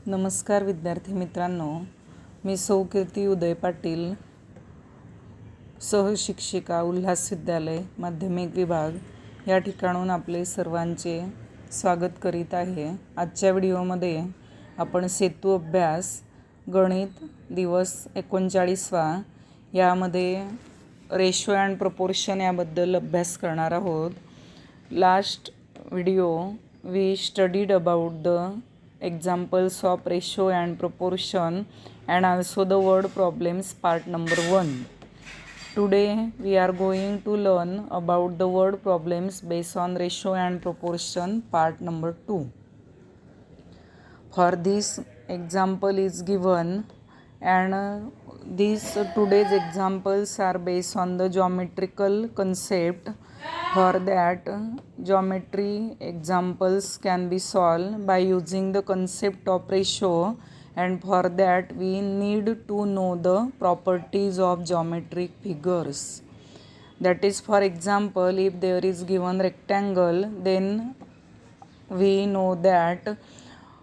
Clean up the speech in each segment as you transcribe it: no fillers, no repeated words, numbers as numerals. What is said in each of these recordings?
नमस्कार विद्यार्थी मित्रांनो, मी सौ कीर्ती उदय पाटील, सहशिक्षिका उल्हास विद्यालय माध्यमिक विभाग या ठिकाणून आपले सर्वांचे स्वागत करीत आहे. आजच्या व्हिडिओमध्ये आपण सेतू अभ्यास गणित दिवस 39वा यामध्ये रेशो अँड प्रपोर्शन याबद्दल अभ्यास करणार आहोत. Last video we studied about the examples of ratio and proportion and also the word problems part number 1. Today we are going to learn about the word problems based on ratio and proportion part number 2. For this example is given and these today's examples are based on the geometrical concept. For that, geometry examples can be solved by using the concept of ratio, and for that we need to know the properties of geometric figures. That is, for example, if there is given rectangle, then we know that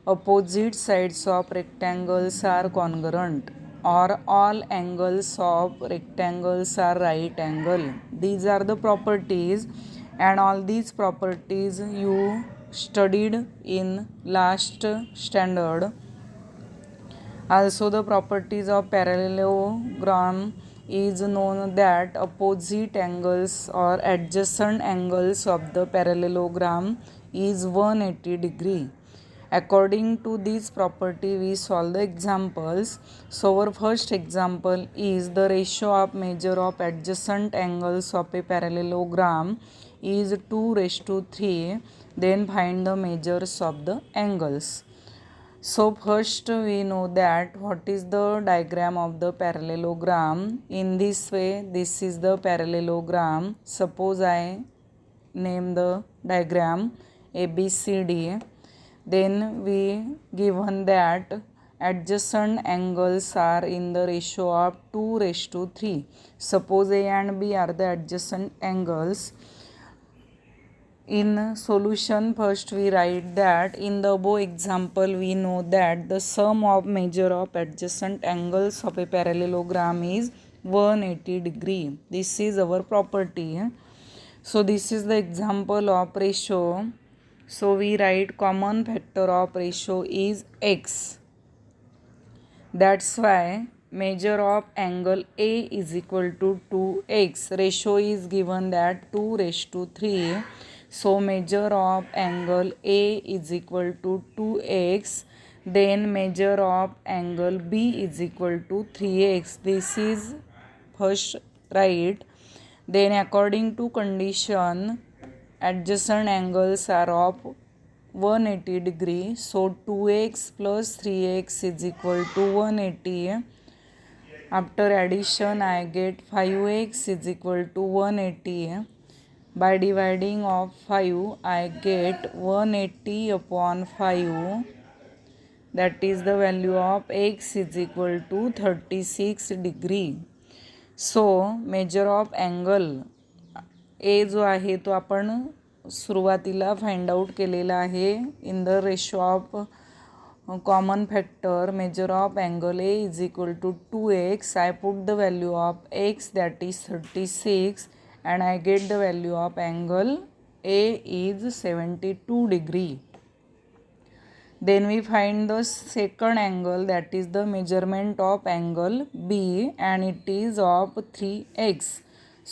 opposite sides of rectangles are congruent, or all angles of rectangles are right angle. These are the properties, and all these properties you studied in last standard. Also the properties of parallelogram is known that opposite angles or adjacent angles of the parallelogram is 180 degree. According to this property we solve the examples. So our first example is the ratio of measure of adjacent angles of a parallelogram is 2:3. Then find the measures of the angles. So first we know that what is the diagram of the parallelogram. In this way, this is the parallelogram. Suppose I name the diagram ABCD. Then we given that adjacent angles are in the ratio of 2:3. Suppose A and B are the adjacent angles. In solution, first we write that in the above example we know that the sum of measure of adjacent angles of a parallelogram is 180 degree. This is our property. So this is the example of ratio. So we write common factor of ratio is x. That's why measure of angle A is equal to 2x. Ratio is given that 2:3. So measure of angle A is equal to 2x. Then measure of angle B is equal to 3x. This is first right. Then according to condition, adjacent angles are of 180 degree. So 2x plus 3x is equal to 180. After addition I get 5x is equal to 180. By dividing of 5 I get 180 upon 5. That is the value of x is equal to 36 degree. So measure of angle A जो आहे तो आपण सुरुवातीला find out केलेला आहे. In the ratio of common factor measure of angle A is equal to 2x. I put the value of x, that is 36, and I get the value of angle A is 72 degree. Then we find the second angle, that is the measurement of angle B, and it is of 3x.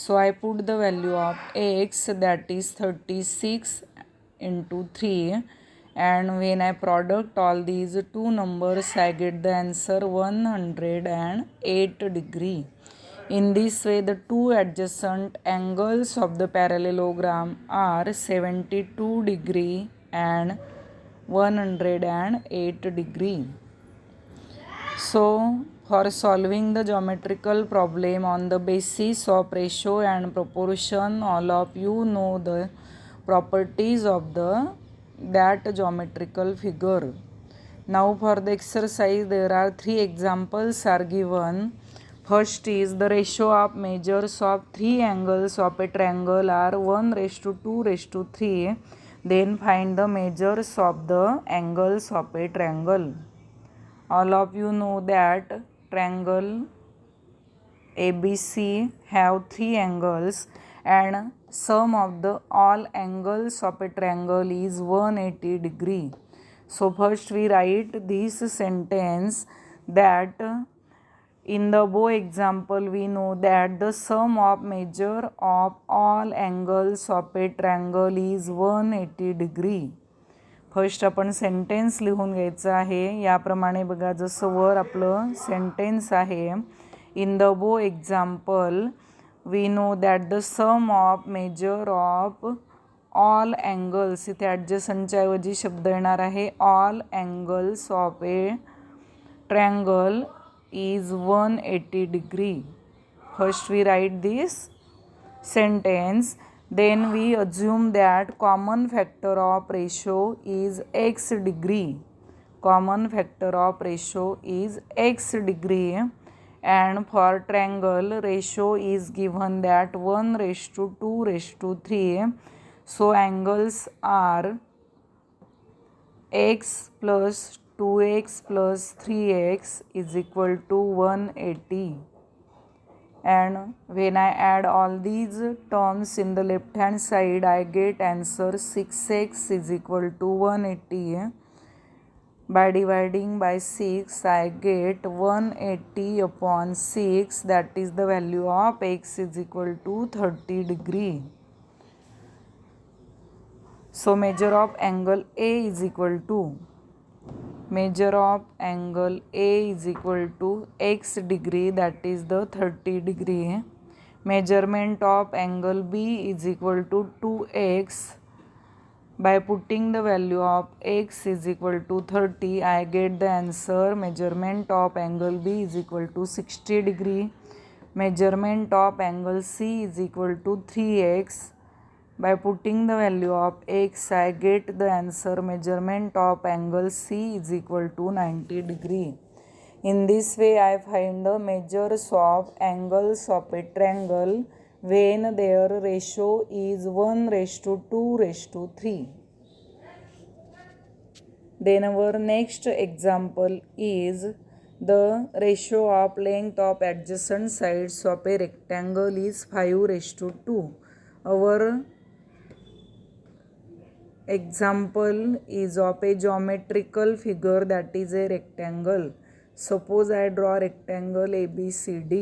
So I put the value of x, that is 36 into 3, and when I product all these two numbers I get the answer 108 degree. In this way the two adjacent angles of the parallelogram are 72 degree and 108 degree. So for solving the geometrical problem on the basis of ratio and proportion, all of you know the properties of that geometrical figure. Now for the exercise there are 3 examples are given. First is the ratio of measures of 3 angles of a triangle are 1:2:3. Then find the measures of the angles of a triangle. All of you know that triangle ABC have three angles and sum of the all angles of a triangle is 180 degree. So first we write this sentence that in the above example we know that the sum of measure of all angles of a triangle is 180 degree. First आपण sentence लिहून घ्यायचं आहे. याप्रमाणे बघा, जसं वर आपलं sentence आहे, in the above example we know that the sum of measure of all angles, इथे ॲडजसंटच्या ऐवजी शब्द येणार आहे all angles of a triangle is 180 degree. First we write this sentence, then we assume that common factor of ratio is x degree. Common factor of ratio is x degree, and for triangle ratio is given that 1:2:3. So angles are x plus 2x plus 3x is equal to 180. And when I add all these terms in the left hand side, I get answer 6x is equal to 180. By dividing by 6, I get 180 upon 6, that is the value of x is equal to 30 degree. So measure of angle A is equal to, measure of angle A is equal to x degree, that is the 30 degree. Measurement of angle B is equal to 2x. By putting the value of x is equal to 30, I get the answer. Measurement of angle B is equal to 60 degree. Measurement of angle C is equal to 3x. By putting the value of x, I get the answer. Measurement of angle C is equal to 90 degree. In this way, I find the measures of angles of a triangle when their ratio is 1:2:3. Then our next example is the ratio of length of adjacent sides of a rectangle is 5:2. Our example is of a geometrical figure, that is a rectangle. Suppose I draw rectangle ABCD.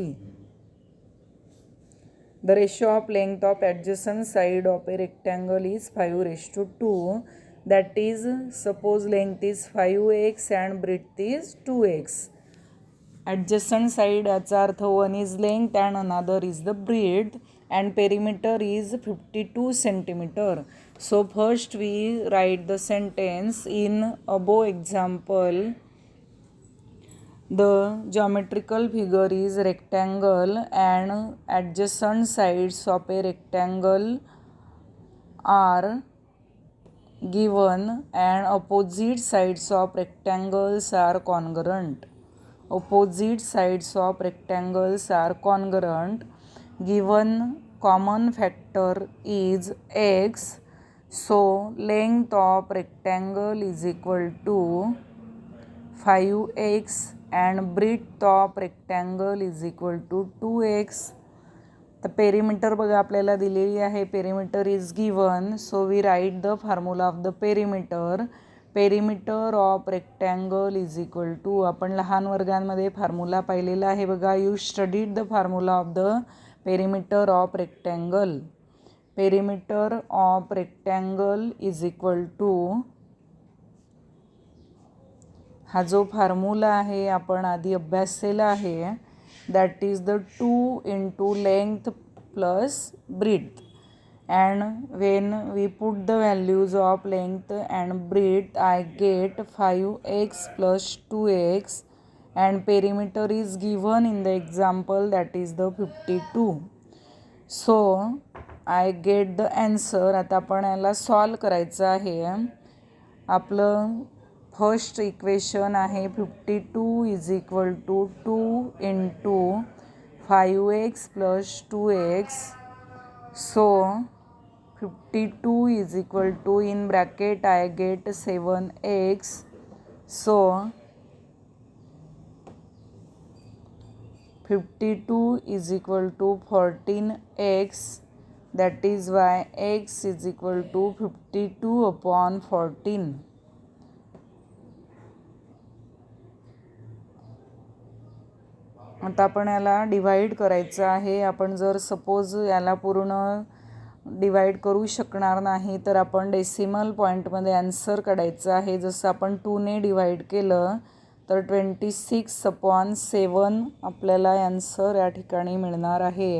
The ratio of length of adjacent side of a rectangle is 5:2. That is, suppose length is 5x and breadth is 2x. Adjacent side, याचा अर्थ one is length and another is the breadth, and perimeter is 52 centimeter. So first we write the sentence in above example. The geometrical figure is rectangle and adjacent sides of a rectangle are given and opposite sides of rectangles are congruent. Opposite sides of rectangles are congruent. Given common factor is x, so length of rectangle is equal to 5x and breadth of rectangle is equal to 2x. The perimeter बघा आपल्याला दिलेली आहे. perimeter is given, so we write the formula of the perimeter. Perimeter of rectangle is equal to, आपण लहान वर्गांमध्ये formula पाहिलेला आहे बघा. You studied the formula of the perimeter of rectangle. Perimeter of rectangle is equal to, हा जो formula आहे आपण आधी अभ्यासलेला आहे, that is the 2 into length plus breadth, and when we put the values of length and breadth, I get 5x plus 2x, and perimeter is given in the example, that is the 52. So I get the answer. आता आपण याला solve करायचं आहे. आपलं first equation आहे 52 is equal to 2 into 5x plus 2x. So 52 is equal to, in bracket I get 7x. So 52 is equal to 14x, that is why x is equal to 52 upon 14. आता आपण याला divide करायचं आहे. आपण जर suppose याला पूर्ण divide करू शकणार नाही तर आपण डेसिमल पॉईंटमध्ये ॲन्सर काढायचं आहे. जसं आपण 2ने डिवाइड केलं तर 26/7 आपल्याला ॲन्सर या ठिकाणी मिळणार आहे.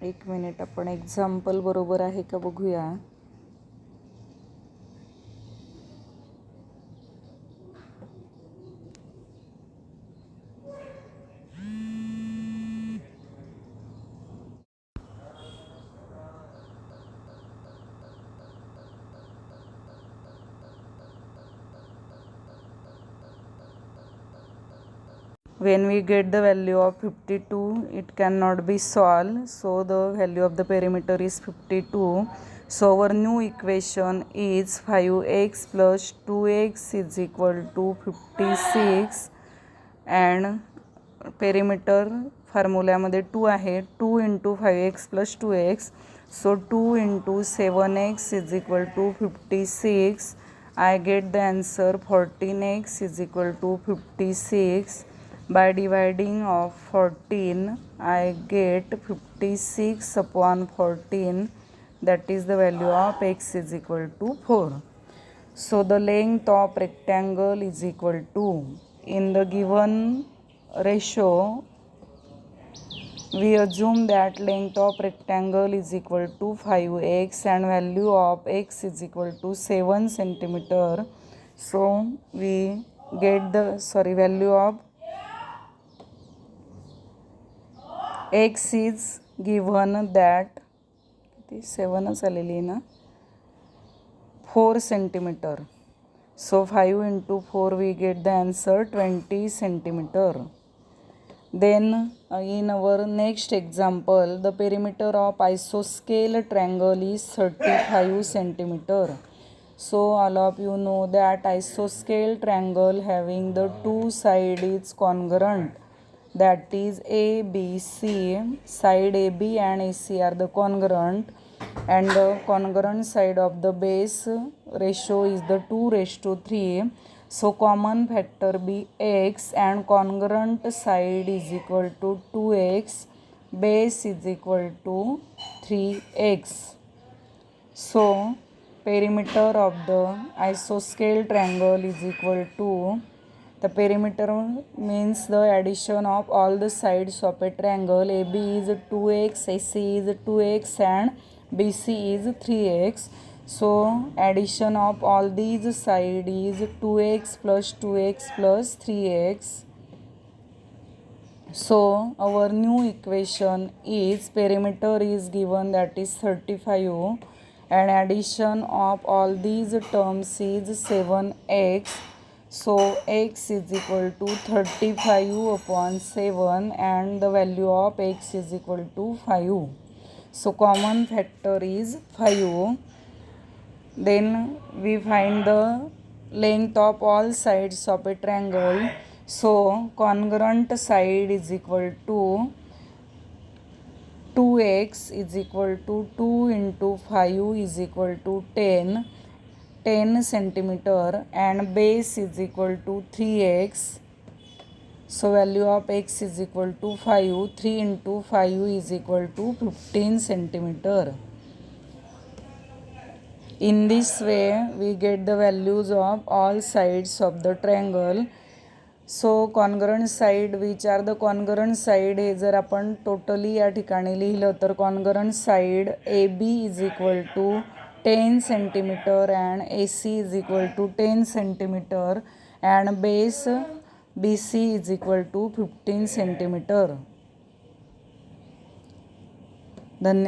एक मिनिट, आपण एक्झाम्पल बरोबर आहे का बघूया. When we get the value of 52, it cannot be solved, so the value of the perimeter is 52. So our new equation is 5x plus 2x is equal to 56, and perimeter फॉर्म्युल्यामध्ये 2 आहे. 2 × 5x plus 2x, so 2 × 7x is equal to 56. I get the answer 14x is equal to 56. By dividing of 14, I get 56 upon 14, that is the value of x is equal to 4. So the length of rectangle is equal to, in the given ratio, we assume that length of rectangle is equal to 5x and value of x is equal to 7 centimeter. So we get the value of x is given that 7 आलेली ना 4 centimeter. So 5 × 4 we get the answer 20 centimeter. Then in our next example, the perimeter of isoscale triangle is 35 centimeter. So all of you know that isoscale triangle having the two sides is congruent, that is ABC, side AB and AC are the congruent, and the congruent side of the base ratio is the 2:3. So common factor be x and congruent side is equal to 2x, base is equal to 3x. So perimeter of the isoscale triangle is equal to, the perimeter means the addition of all the sides of a triangle. AB is 2x, AC is 2x and BC is 3x. So addition of all these sides is 2x plus 2x plus 3x. So our new equation is perimeter is given, that is 35, and addition of all these terms is 7x. So x is equal to 35 upon 7 and the value of x is equal to 5. So common factor is 5. Then we find the length of all sides of a triangle. So congruent side is equal to 2x is equal to 2 × 5 is equal to 10 centimeter, and base is equal to 3x. So value of x is equal to 5. 3 × 5 is equal to 15 centimeter. In this way we get the values of all sides of the triangle. So congruent side, which are the congruent side, हे जर आपण totally या ठिकाणी लिहिलं तर congruent side AB is equal to 10 centimeter and AC is equal to 10 centimeter and base BC is equal to 15 centimeter. धन्यवाद.